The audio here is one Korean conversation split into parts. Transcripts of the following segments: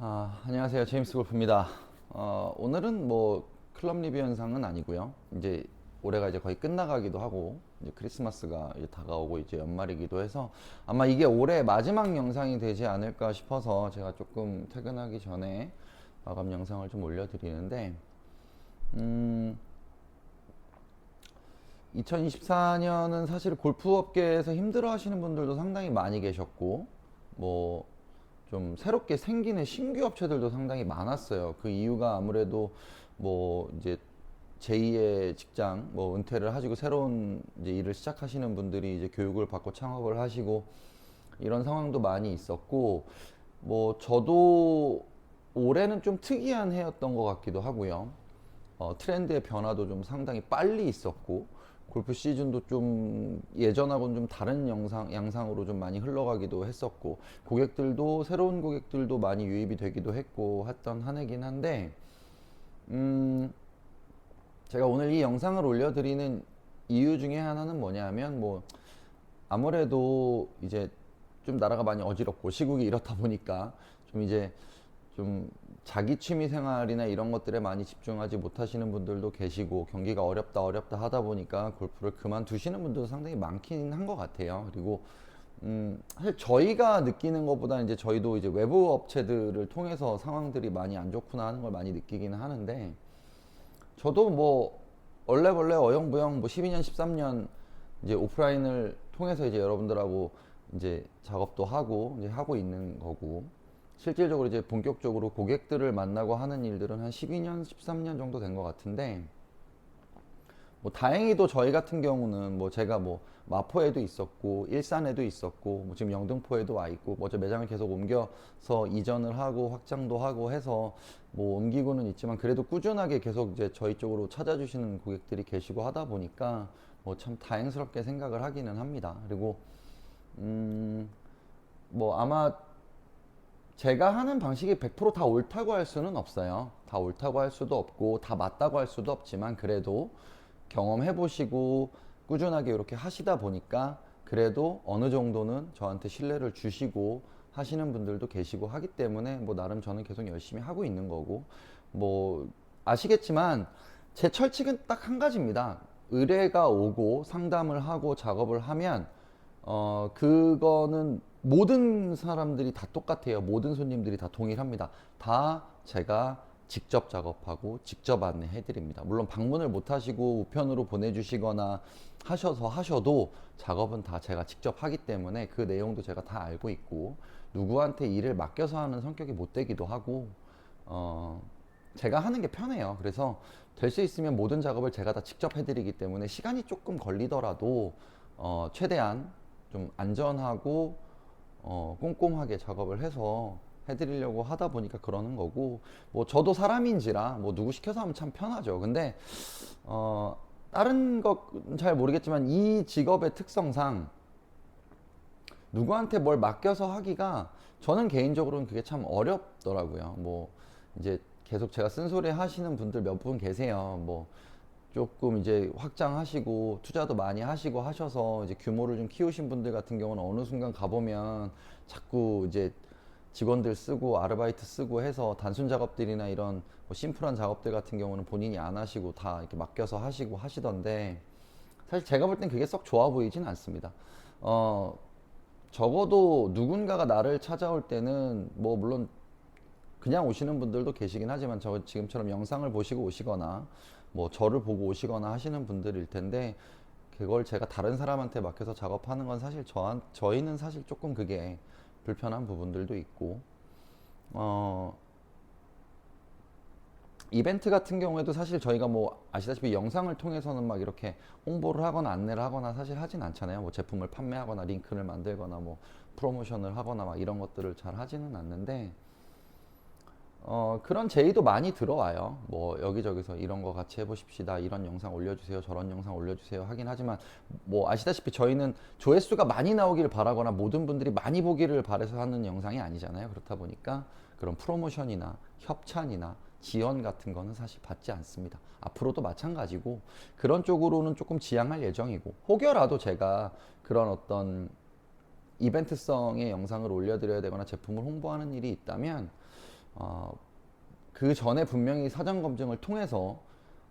안녕하세요. 제임스 골프입니다. 오늘은 뭐 클럽 리뷰 영상은 아니고요. 이제 올해가 이제 거의 끝나가기도 하고 이제 크리스마스가 이제 다가오고 이제 연말이기도 해서 아마 이게 올해 마지막 영상이 되지 않을까 싶어서 제가 조금 퇴근하기 전에 마감 영상을 좀 올려드리는데 2024년은 사실 골프 업계에서 힘들어 하시는 분들도 상당히 많이 계셨고 뭐 좀 새롭게 생기는 신규 업체들도 상당히 많았어요. 그 이유가 아무래도 뭐 이제 제2의 직장 뭐 은퇴를 하시고 새로운 이제 일을 시작하시는 분들이 이제 교육을 받고 창업을 하시고 이런 상황도 많이 있었고 뭐 저도 올해는 좀 특이한 해였던 것 같기도 하고요. 트렌드의 변화도 좀 상당히 빨리 있었고 골프 시즌도 좀 예전하고는 좀 다른 양상으로 좀 많이 흘러가기도 했었고 고객들도 새로운 고객들도 많이 유입이 되기도 했고 했던 한 해긴 한데 제가 오늘 이 영상을 올려드리는 이유 중에 하나는 뭐냐면 뭐 아무래도 이제 좀 나라가 많이 어지럽고 시국이 이렇다 보니까 좀 이제 좀 자기 취미 생활이나 이런 것들에 많이 집중하지 못하시는 분들도 계시고 경기가 어렵다 하다 보니까 골프를 그만두시는 분들도 상당히 많긴 한 것 같아요. 그리고 사실 저희가 느끼는 것보다 이제 저희도 이제 외부 업체들을 통해서 상황들이 많이 안 좋구나 하는 걸 많이 느끼기는 하는데 저도 뭐 얼레벌레 어영부영 뭐 12년 13년 이제 오프라인을 통해서 이제 여러분들하고 이제 작업도 하고 이제 하고 있는 거고 실질적으로 이제 본격적으로 고객들을 만나고 하는 일들은 한 12년 13년 정도 된 것 같은데 뭐 다행히도 저희 같은 경우는 뭐 제가 뭐 마포에도 있었고 일산에도 있었고 뭐 지금 영등포에도 와 있고 뭐 저 매장을 계속 옮겨서 이전을 하고 확장도 하고 해서 뭐 옮기고는 있지만 그래도 꾸준하게 계속 이제 저희 쪽으로 찾아주시는 고객들이 계시고 하다 보니까 뭐 참 다행스럽게 생각을 하기는 합니다. 그리고 뭐 아마 제가 하는 방식이 100%다 옳다고 할 수는 없어요. 다 옳다고 할 수도 없고 다 맞다고 할 수도 없지만 그래도 경험해 보시고 꾸준하게 이렇게 하시다 보니까 그래도 어느 정도는 저한테 신뢰를 주시고 하시는 분들도 계시고 하기 때문에 뭐 나름 저는 계속 열심히 하고 있는 거고 뭐 아시겠지만 제 철칙은 딱 한 가지입니다. 의뢰가 오고 상담을 하고 작업을 하면 그거는 모든 사람들이 다 똑같아요. 모든 손님들이 다 동일합니다. 다 제가 직접 작업하고 직접 안내해 드립니다. 물론 방문을 못 하시고 우편으로 보내주시거나 하셔도 작업은 다 제가 직접 하기 때문에 그 내용도 제가 다 알고 있고 누구한테 일을 맡겨서 하는 성격이 못 되기도 하고 어, 제가 하는 게 편해요. 그래서 될 수 있으면 모든 작업을 제가 다 직접 해드리기 때문에 시간이 조금 걸리더라도 최대한 좀 안전하고 꼼꼼하게 작업을 해서 해드리려고 하다 보니까 그러는 거고 뭐 저도 사람인지라 뭐 누구 시켜서 하면 참 편하죠. 근데 다른 것 잘 모르겠지만 이 직업의 특성상 누구한테 뭘 맡겨서 하기가 저는 개인적으로는 그게 참 어렵더라고요. 뭐 이제 계속 제가 쓴소리 하시는 분들 몇 분 계세요. 뭐 조금 이제 확장하시고 투자도 많이 하시고 하셔서 이제 규모를 좀 키우신 분들 같은 경우는 어느 순간 가보면 자꾸 이제 직원들 쓰고 아르바이트 쓰고 해서 단순 작업들이나 이런 뭐 심플한 작업들 같은 경우는 본인이 안 하시고 다 이렇게 맡겨서 하시고 하시던데 사실 제가 볼 땐 그게 썩 좋아 보이진 않습니다. 어, 적어도 누군가가 나를 찾아올 때는 뭐 물론 그냥 오시는 분들도 계시긴 하지만 저 지금처럼 영상을 보시고 오시거나 뭐 저를 보고 오시거나 하시는 분들일 텐데 그걸 제가 다른 사람한테 맡겨서 작업하는 건 사실 저희는 사실 조금 그게 불편한 부분들도 있고 어, 이벤트 같은 경우에도 사실 저희가 뭐 아시다시피 영상을 통해서는 막 이렇게 홍보를 하거나 안내를 하거나 사실 하진 않잖아요. 뭐 제품을 판매하거나 링크를 만들거나 뭐 프로모션을 하거나 막 이런 것들을 잘 하지는 않는데 그런 제의도 많이 들어와요. 뭐 여기저기서 이런 거 같이 해보십시다. 이런 영상 올려주세요. 저런 영상 올려주세요. 하긴 하지만 뭐 아시다시피 저희는 조회수가 많이 나오기를 바라거나 모든 분들이 많이 보기를 바라서 하는 영상이 아니잖아요. 그렇다 보니까 그런 프로모션이나 협찬이나 지원 같은 거는 사실 받지 않습니다. 앞으로도 마찬가지고 그런 쪽으로는 조금 지양할 예정이고 혹여라도 제가 그런 어떤 이벤트성의 영상을 올려드려야 되거나 제품을 홍보하는 일이 있다면 그 전에 분명히 사전 검증을 통해서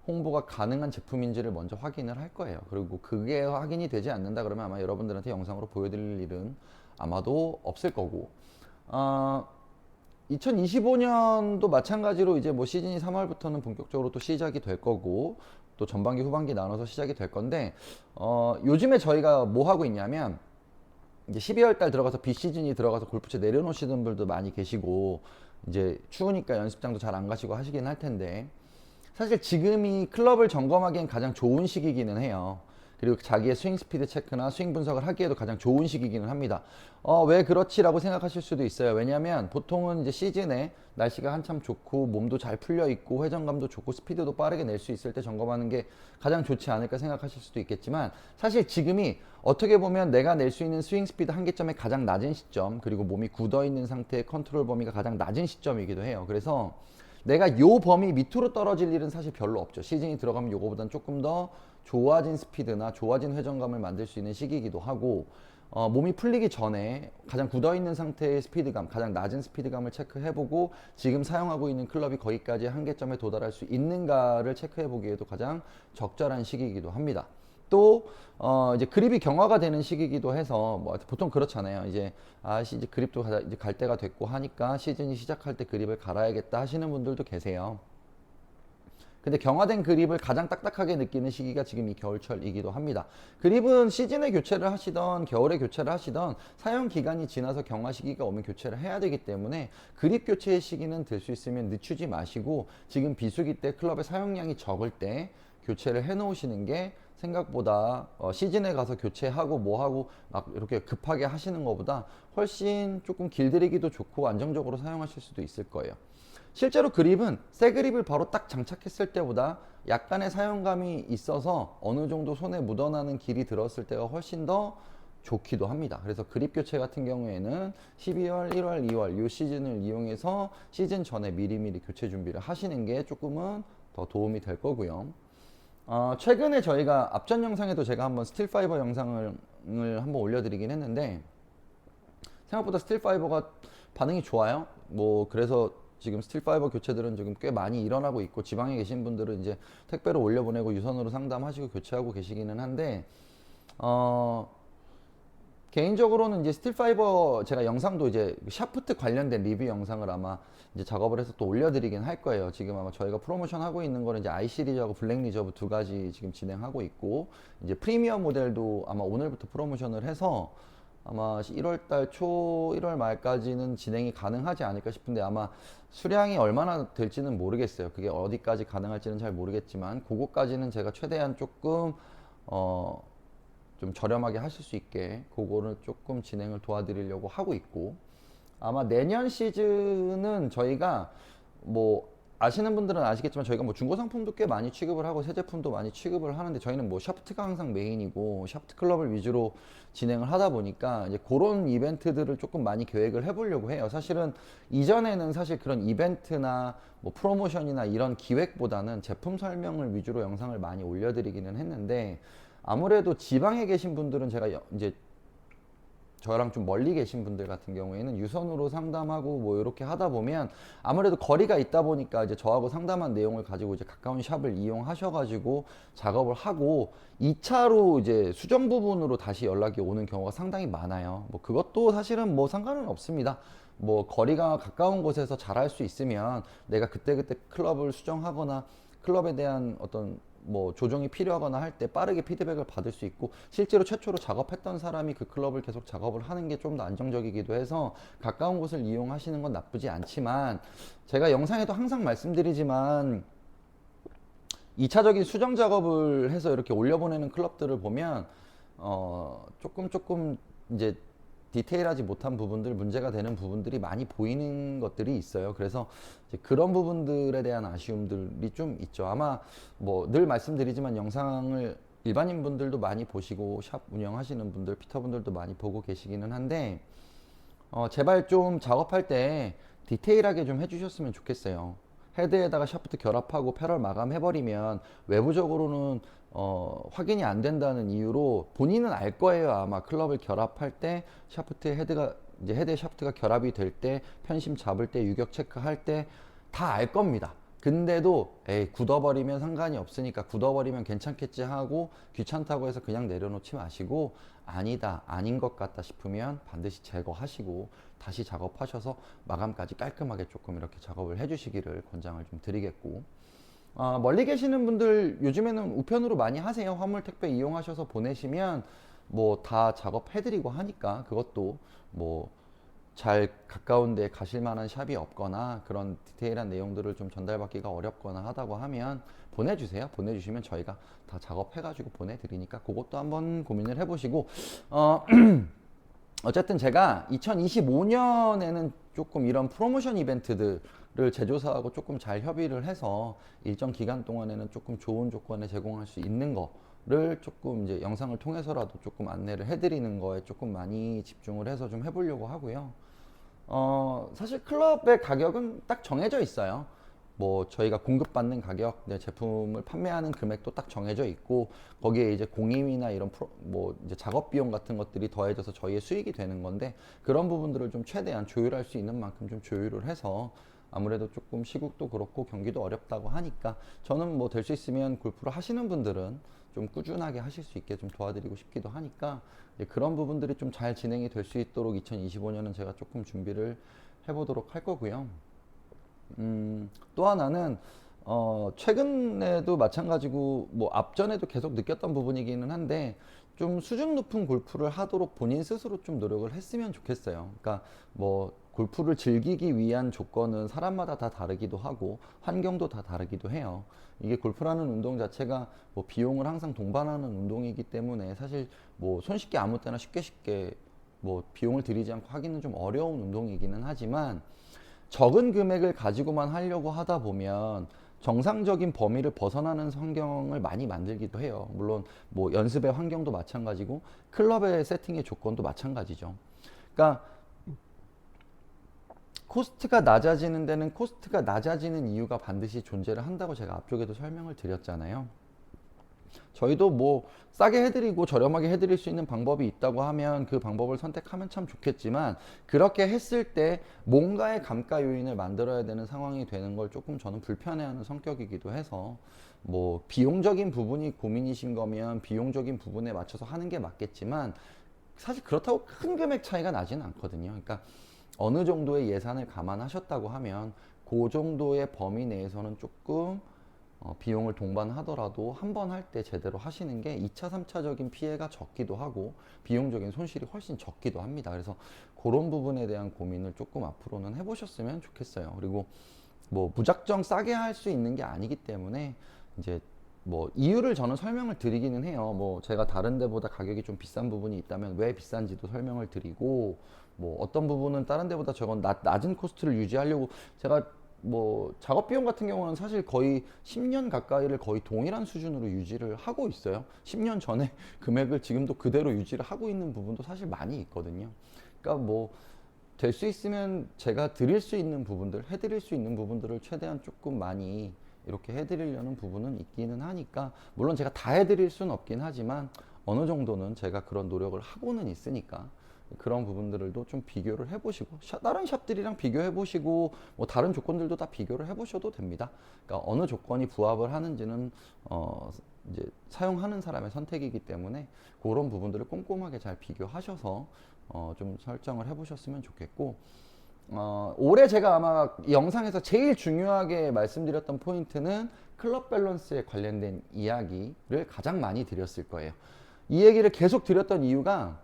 홍보가 가능한 제품인지를 먼저 확인을 할 거예요. 그리고 그게 확인이 되지 않는다 그러면 아마 여러분들한테 영상으로 보여드릴 일은 아마도 없을 거고, 2025년도 마찬가지로 이제 뭐 시즌이 3월부터는 본격적으로 또 시작이 될 거고, 또 전반기 후반기 나눠서 시작이 될 건데, 요즘에 저희가 뭐 하고 있냐면 이제 12월 달 들어가서 비시즌이 들어가서 골프채 내려놓으시는 분들도 많이 계시고, 이제 추우니까 연습장도 잘 안 가시고 하시긴 할 텐데, 사실 지금이 클럽을 점검하기엔 가장 좋은 시기기는 해요. 그리고 자기의 스윙 스피드 체크나 스윙 분석을 하기에도 가장 좋은 시기기는 합니다. 왜 그렇지라고 생각하실 수도 있어요. 왜냐하면 보통은 이제 시즌에 날씨가 한참 좋고 몸도 잘 풀려 있고 회전감도 좋고 스피드도 빠르게 낼 수 있을 때 점검하는 게 가장 좋지 않을까 생각하실 수도 있겠지만, 사실 지금이 어떻게 보면 내가 낼 수 있는 스윙 스피드 한계점의 가장 낮은 시점, 그리고 몸이 굳어 있는 상태의 컨트롤 범위가 가장 낮은 시점이기도 해요. 그래서 내가 요 범위 밑으로 떨어질 일은 사실 별로 없죠. 시즌이 들어가면 요거보단 조금 더 좋아진 스피드나 좋아진 회전감을 만들 수 있는 시기이기도 하고, 몸이 풀리기 전에 가장 굳어있는 상태의 스피드감, 가장 낮은 스피드감을 체크해보고 지금 사용하고 있는 클럽이 거기까지 한계점에 도달할 수 있는가를 체크해보기에도 가장 적절한 시기이기도 합니다. 또 이제 그립이 경화가 되는 시기이기도 해서 뭐 보통 그렇잖아요. 이제 이제 그립도 이제 갈 때가 됐고 하니까 시즌이 시작할 때 그립을 갈아야겠다 하시는 분들도 계세요. 근데 경화된 그립을 가장 딱딱하게 느끼는 시기가 지금 이 겨울철이기도 합니다. 그립은 시즌에 교체를 하시던 겨울에 교체를 하시던 사용 기간이 지나서 경화 시기가 오면 교체를 해야 되기 때문에 그립 교체의 시기는 될 수 있으면 늦추지 마시고 지금 비수기 때 클럽의 사용량이 적을 때 교체를 해 놓으시는 게 생각보다 시즌에 가서 교체하고 뭐하고 막 이렇게 급하게 하시는 것보다 훨씬 조금 길들이기도 좋고 안정적으로 사용하실 수도 있을 거예요. 실제로 그립은 새 그립을 바로 딱 장착했을 때보다 약간의 사용감이 있어서 어느 정도 손에 묻어나는 길이 들었을 때가 훨씬 더 좋기도 합니다. 그래서 그립 교체 같은 경우에는 12월, 1월, 2월 이 시즌을 이용해서 시즌 전에 미리미리 교체 준비를 하시는 게 조금은 더 도움이 될 거고요. 최근에 저희가 앞전 영상에도 제가 한번 스틸 파이버 영상을 한번 올려드리긴 했는데 생각보다 스틸 파이버가 반응이 좋아요. 뭐 그래서 지금 스틸 파이버 교체들은 지금 꽤 많이 일어나고 있고 지방에 계신 분들은 이제 택배로 올려보내고 유선으로 상담하시고 교체하고 계시기는 한데 개인적으로는 이제 스틸 파이버 제가 영상도 이제 샤프트 관련된 리뷰 영상을 아마 이제 작업을 해서 또 올려드리긴 할 거예요. 지금 아마 저희가 프로모션 하고 있는 거는 이제 I 시리즈하고 블랙 리저브 두 가지 지금 진행하고 있고 이제 프리미엄 모델도 아마 오늘부터 프로모션을 해서 아마 1월달 초 1월 말까지는 진행이 가능하지 않을까 싶은데 아마 수량이 얼마나 될지는 모르겠어요. 그게 어디까지 가능할지는 잘 모르겠지만 그거까지는 제가 최대한 조금 좀 저렴하게 하실 수 있게 그거를 조금 진행을 도와드리려고 하고 있고, 아마 내년 시즌은 저희가 뭐 아시는 분들은 아시겠지만 저희가 뭐 중고 상품도 꽤 많이 취급을 하고 새 제품도 많이 취급을 하는데 저희는 뭐 샤프트가 항상 메인이고 샤프트 클럽을 위주로 진행을 하다 보니까 이제 그런 이벤트들을 조금 많이 계획을 해보려고 해요. 사실은 이전에는 사실 그런 이벤트나 뭐 프로모션이나 이런 기획보다는 제품 설명을 위주로 영상을 많이 올려드리기는 했는데 아무래도 지방에 계신 분들은 제가 이제 저랑 좀 멀리 계신 분들 같은 경우에는 유선으로 상담하고 뭐 이렇게 하다 보면 아무래도 거리가 있다 보니까 이제 저하고 상담한 내용을 가지고 이제 가까운 샵을 이용하셔가지고 작업을 하고 2차로 이제 수정 부분으로 다시 연락이 오는 경우가 상당히 많아요. 뭐 그것도 사실은 뭐 상관은 없습니다. 뭐 거리가 가까운 곳에서 잘할 수 있으면 내가 그때그때 클럽을 수정하거나 클럽에 대한 어떤 뭐 조정이 필요하거나 할 때 빠르게 피드백을 받을 수 있고 실제로 최초로 작업했던 사람이 그 클럽을 계속 작업을 하는 게 좀 더 안정적이기도 해서 가까운 곳을 이용하시는 건 나쁘지 않지만 제가 영상에도 항상 말씀드리지만 2차적인 수정 작업을 해서 이렇게 올려보내는 클럽들을 보면 조금 이제 디테일하지 못한 부분들, 문제가 되는 부분들이 많이 보이는 것들이 있어요. 그래서 이제 그런 부분들에 대한 아쉬움들이 좀 있죠. 아마 뭐 늘 말씀드리지만 영상을 일반인 분들도 많이 보시고 샵 운영하시는 분들, 피터 분들도 많이 보고 계시기는 한데 제발 좀 작업할 때 디테일하게 좀 해주셨으면 좋겠어요. 헤드에다가 샤프트 결합하고 패럴 마감해버리면 외부적으로는 확인이 안 된다는 이유로 본인은 알 거예요. 아마 클럽을 결합할 때 샤프트에 헤드가 이제 헤드 샤프트가 결합이 될 때, 편심 잡을 때, 유격 체크할 때 다 알 겁니다. 근데도 에이 굳어버리면 상관이 없으니까 굳어버리면 괜찮겠지 하고 귀찮다고 해서 그냥 내려놓지 마시고, 아니다 아닌 것 같다 싶으면 반드시 제거하시고 다시 작업하셔서 마감까지 깔끔하게 조금 이렇게 작업을 해주시기를 권장을 좀 드리겠고, 멀리 계시는 분들 요즘에는 우편으로 많이 하세요. 화물 택배 이용하셔서 보내시면 뭐 다 작업해드리고 하니까, 그것도 뭐 잘 가까운 데 가실 만한 샵이 없거나 그런 디테일한 내용들을 좀 전달받기가 어렵거나 하다고 하면 보내주세요. 보내주시면 저희가 다 작업해가지고 보내드리니까 그것도 한번 고민을 해보시고, 어쨌든 제가 2025년에는 조금 이런 프로모션 이벤트들을 제조사하고 조금 잘 협의를 해서 일정 기간 동안에는 조금 좋은 조건에 제공할 수 있는 거를 조금 이제 영상을 통해서라도 조금 안내를 해드리는 거에 조금 많이 집중을 해서 좀 해보려고 하고요. 사실 클럽의 가격은 딱 정해져 있어요. 뭐 저희가 공급받는 가격, 내 제품을 판매하는 금액도 딱 정해져 있고, 거기에 이제 공임이나 이런 뭐 이제 작업 비용 같은 것들이 더해져서 저희의 수익이 되는 건데, 그런 부분들을 좀 최대한 조율할 수 있는 만큼 좀 조율을 해서, 아무래도 조금 시국도 그렇고 경기도 어렵다고 하니까 저는 뭐 될 수 있으면 골프를 하시는 분들은 좀 꾸준하게 하실 수 있게 좀 도와드리고 싶기도 하니까, 그런 부분들이 좀 잘 진행이 될 수 있도록 2025년은 제가 조금 준비를 해보도록 할 거고요. 또 하나는 최근에도 마찬가지고 뭐 앞전에도 계속 느꼈던 부분이기는 한데, 좀 수준 높은 골프를 하도록 본인 스스로 좀 노력을 했으면 좋겠어요. 그러니까 뭐 골프를 즐기기 위한 조건은 사람마다 다 다르기도 하고 환경도 다 다르기도 해요. 이게 골프라는 운동 자체가 뭐 비용을 항상 동반하는 운동이기 때문에 사실 뭐 손쉽게 아무 때나 쉽게 뭐 비용을 들이지 않고 하기는 좀 어려운 운동이기는 하지만, 적은 금액을 가지고만 하려고 하다 보면 정상적인 범위를 벗어나는 환경을 많이 만들기도 해요. 물론 뭐 연습의 환경도 마찬가지고 클럽의 세팅의 조건도 마찬가지죠. 그러니까 코스트가 낮아지는 데는 코스트가 낮아지는 이유가 반드시 존재를 한다고 제가 앞쪽에도 설명을 드렸잖아요. 저희도 뭐 싸게 해드리고 저렴하게 해드릴 수 있는 방법이 있다고 하면 그 방법을 선택하면 참 좋겠지만, 그렇게 했을 때 뭔가의 감가 요인을 만들어야 되는 상황이 되는 걸 조금 저는 불편해하는 성격이기도 해서, 뭐 비용적인 부분이 고민이신 거면 비용적인 부분에 맞춰서 하는 게 맞겠지만, 사실 그렇다고 큰 금액 차이가 나지는 않거든요. 그러니까 어느 정도의 예산을 감안하셨다고 하면 그 정도의 범위 내에서는 조금 비용을 동반하더라도 한 번 할 때 제대로 하시는 게 2차, 3차적인 피해가 적기도 하고 비용적인 손실이 훨씬 적기도 합니다. 그래서 그런 부분에 대한 고민을 조금 앞으로는 해보셨으면 좋겠어요. 그리고 뭐 무작정 싸게 할 수 있는 게 아니기 때문에 이제 뭐 이유를 저는 설명을 드리기는 해요. 뭐 제가 다른 데보다 가격이 좀 비싼 부분이 있다면 왜 비싼지도 설명을 드리고, 뭐 어떤 부분은 다른 데보다 저건 낮은 코스트를 유지하려고, 제가 뭐 작업 비용 같은 경우는 사실 거의 10년 가까이를 거의 동일한 수준으로 유지를 하고 있어요. 10년 전에 금액을 지금도 그대로 유지를 하고 있는 부분도 사실 많이 있거든요. 그러니까 뭐 될 수 있으면 제가 드릴 수 있는 부분들, 해드릴 수 있는 부분들을 최대한 조금 많이 이렇게 해드리려는 부분은 있기는 하니까, 물론 제가 다 해드릴 수는 없긴 하지만 어느 정도는 제가 그런 노력을 하고는 있으니까 그런 부분들도 좀 비교를 해보시고, 다른 샵들이랑 비교해보시고 뭐 다른 조건들도 다 비교를 해보셔도 됩니다. 그러니까 어느 조건이 부합을 하는지는 이제 사용하는 사람의 선택이기 때문에 그런 부분들을 꼼꼼하게 잘 비교하셔서 좀 설정을 해보셨으면 좋겠고, 올해 제가 아마 이 영상에서 제일 중요하게 말씀드렸던 포인트는 클럽 밸런스에 관련된 이야기를 가장 많이 드렸을 거예요. 이 얘기를 계속 드렸던 이유가,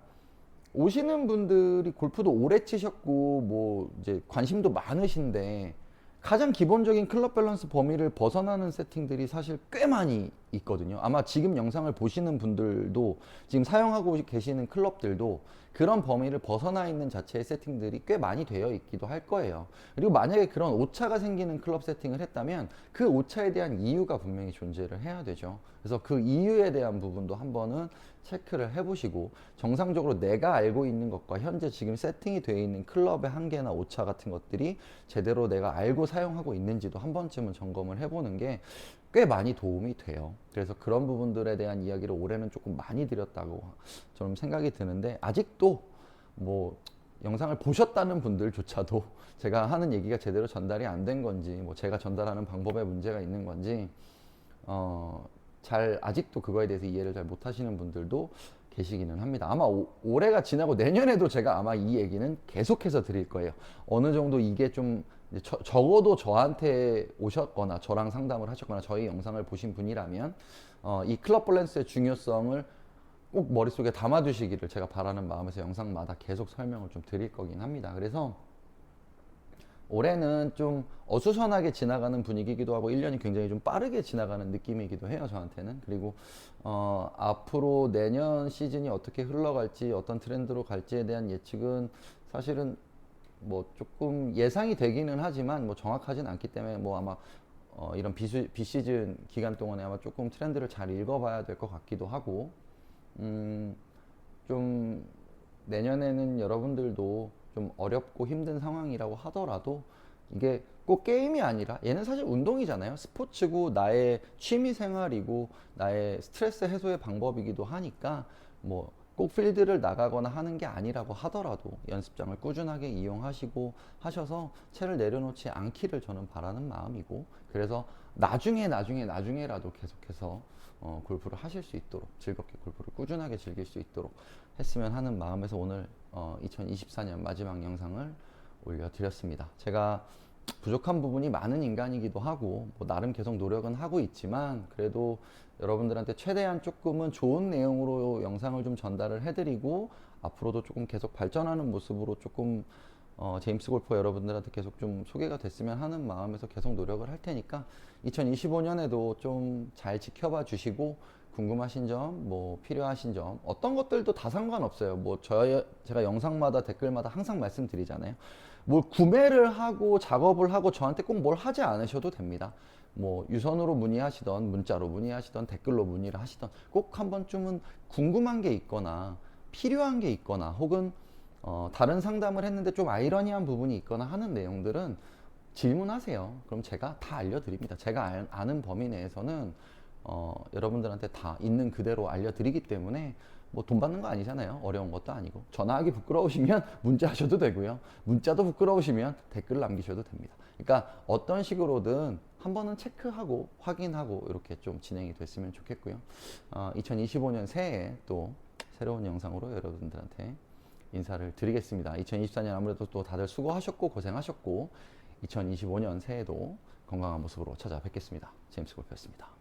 오시는 분들이 골프도 오래 치셨고 뭐 이제 관심도 많으신데 가장 기본적인 클럽 밸런스 범위를 벗어나는 세팅들이 사실 꽤 많이 있거든요. 아마 지금 영상을 보시는 분들도 지금 사용하고 계시는 클럽들도 그런 범위를 벗어나 있는 자체의 세팅들이 꽤 많이 되어 있기도 할 거예요. 그리고 만약에 그런 오차가 생기는 클럽 세팅을 했다면 그 오차에 대한 이유가 분명히 존재를 해야 되죠. 그래서 그 이유에 대한 부분도 한번은 체크를 해보시고, 정상적으로 내가 알고 있는 것과 현재 지금 세팅이 되어 있는 클럽의 한계나 오차 같은 것들이 제대로 내가 알고 사용하고 있는지도 한 번쯤은 점검을 해보는 게 꽤 많이 도움이 돼요. 그래서 그런 부분들에 대한 이야기를 올해는 조금 많이 드렸다고 저는 생각이 드는데, 아직도 뭐 영상을 보셨다는 분들조차도 제가 하는 얘기가 제대로 전달이 안 된 건지, 뭐 제가 전달하는 방법에 문제가 있는 건지, 잘 아직도 그거에 대해서 이해를 잘 못하시는 분들도 계시기는 합니다. 아마 올해가 지나고 내년에도 제가 아마 이 얘기는 계속해서 드릴 거예요. 어느 정도 이게 좀 적어도 저한테 오셨거나 저랑 상담을 하셨거나 저희 영상을 보신 분이라면 이 클럽 밸런스의 중요성을 꼭 머릿속에 담아두시기를 제가 바라는 마음에서 영상마다 계속 설명을 좀 드릴 거긴 합니다. 그래서 올해는 좀 어수선하게 지나가는 분위기이기도 하고 1년이 굉장히 좀 빠르게 지나가는 느낌이기도 해요, 저한테는. 그리고 앞으로 내년 시즌이 어떻게 흘러갈지, 어떤 트렌드로 갈지에 대한 예측은 사실은 뭐 조금 예상이 되기는 하지만 뭐 정확하진 않기 때문에 뭐 아마 이런 비시즌 기간 동안에 아마 조금 트렌드를 잘 읽어봐야 될 것 같기도 하고, 좀 내년에는 여러분들도 좀 어렵고 힘든 상황이라고 하더라도 이게 꼭 게임이 아니라 얘는 사실 운동이잖아요. 스포츠고 나의 취미 생활이고 나의 스트레스 해소의 방법이기도 하니까 뭐 꼭 필드를 나가거나 하는 게 아니라고 하더라도 연습장을 꾸준하게 이용하시고 하셔서 채를 내려놓지 않기를 저는 바라는 마음이고, 그래서 나중에라도 계속해서 골프를 하실 수 있도록, 즐겁게 골프를 꾸준하게 즐길 수 있도록 했으면 하는 마음에서 오늘 2024년 마지막 영상을 올려드렸습니다. 제가 부족한 부분이 많은 인간이기도 하고 뭐 나름 계속 노력은 하고 있지만, 그래도 여러분들한테 최대한 조금은 좋은 내용으로 영상을 좀 전달을 해드리고 앞으로도 조금 계속 발전하는 모습으로 조금 제임스 골퍼 여러분들한테 계속 좀 소개가 됐으면 하는 마음에서 계속 노력을 할 테니까 2025년에도 좀 잘 지켜봐 주시고, 궁금하신 점, 뭐 필요하신 점, 어떤 것들도 다 상관없어요. 뭐 제가 영상마다 댓글마다 항상 말씀드리잖아요. 뭘 구매를 하고 작업을 하고 저한테 꼭 뭘 하지 않으셔도 됩니다. 뭐 유선으로 문의하시던, 문자로 문의하시던, 댓글로 문의를 하시던, 꼭 한 번쯤은 궁금한 게 있거나 필요한 게 있거나 혹은 다른 상담을 했는데 좀 아이러니한 부분이 있거나 하는 내용들은 질문하세요. 그럼 제가 다 알려드립니다. 제가 아는 범위 내에서는 여러분들한테 다 있는 그대로 알려드리기 때문에 뭐 돈 받는 거 아니잖아요. 어려운 것도 아니고. 전화하기 부끄러우시면 문자 하셔도 되고요. 문자도 부끄러우시면 댓글 남기셔도 됩니다. 그러니까 어떤 식으로든 한 번은 체크하고 확인하고 이렇게 좀 진행이 됐으면 좋겠고요. 2025년 새해에 또 새로운 영상으로 여러분들한테 인사를 드리겠습니다. 2024년 아무래도 또 다들 수고하셨고 고생하셨고 2025년 새해도 건강한 모습으로 찾아뵙겠습니다. 제임스 골프였습니다.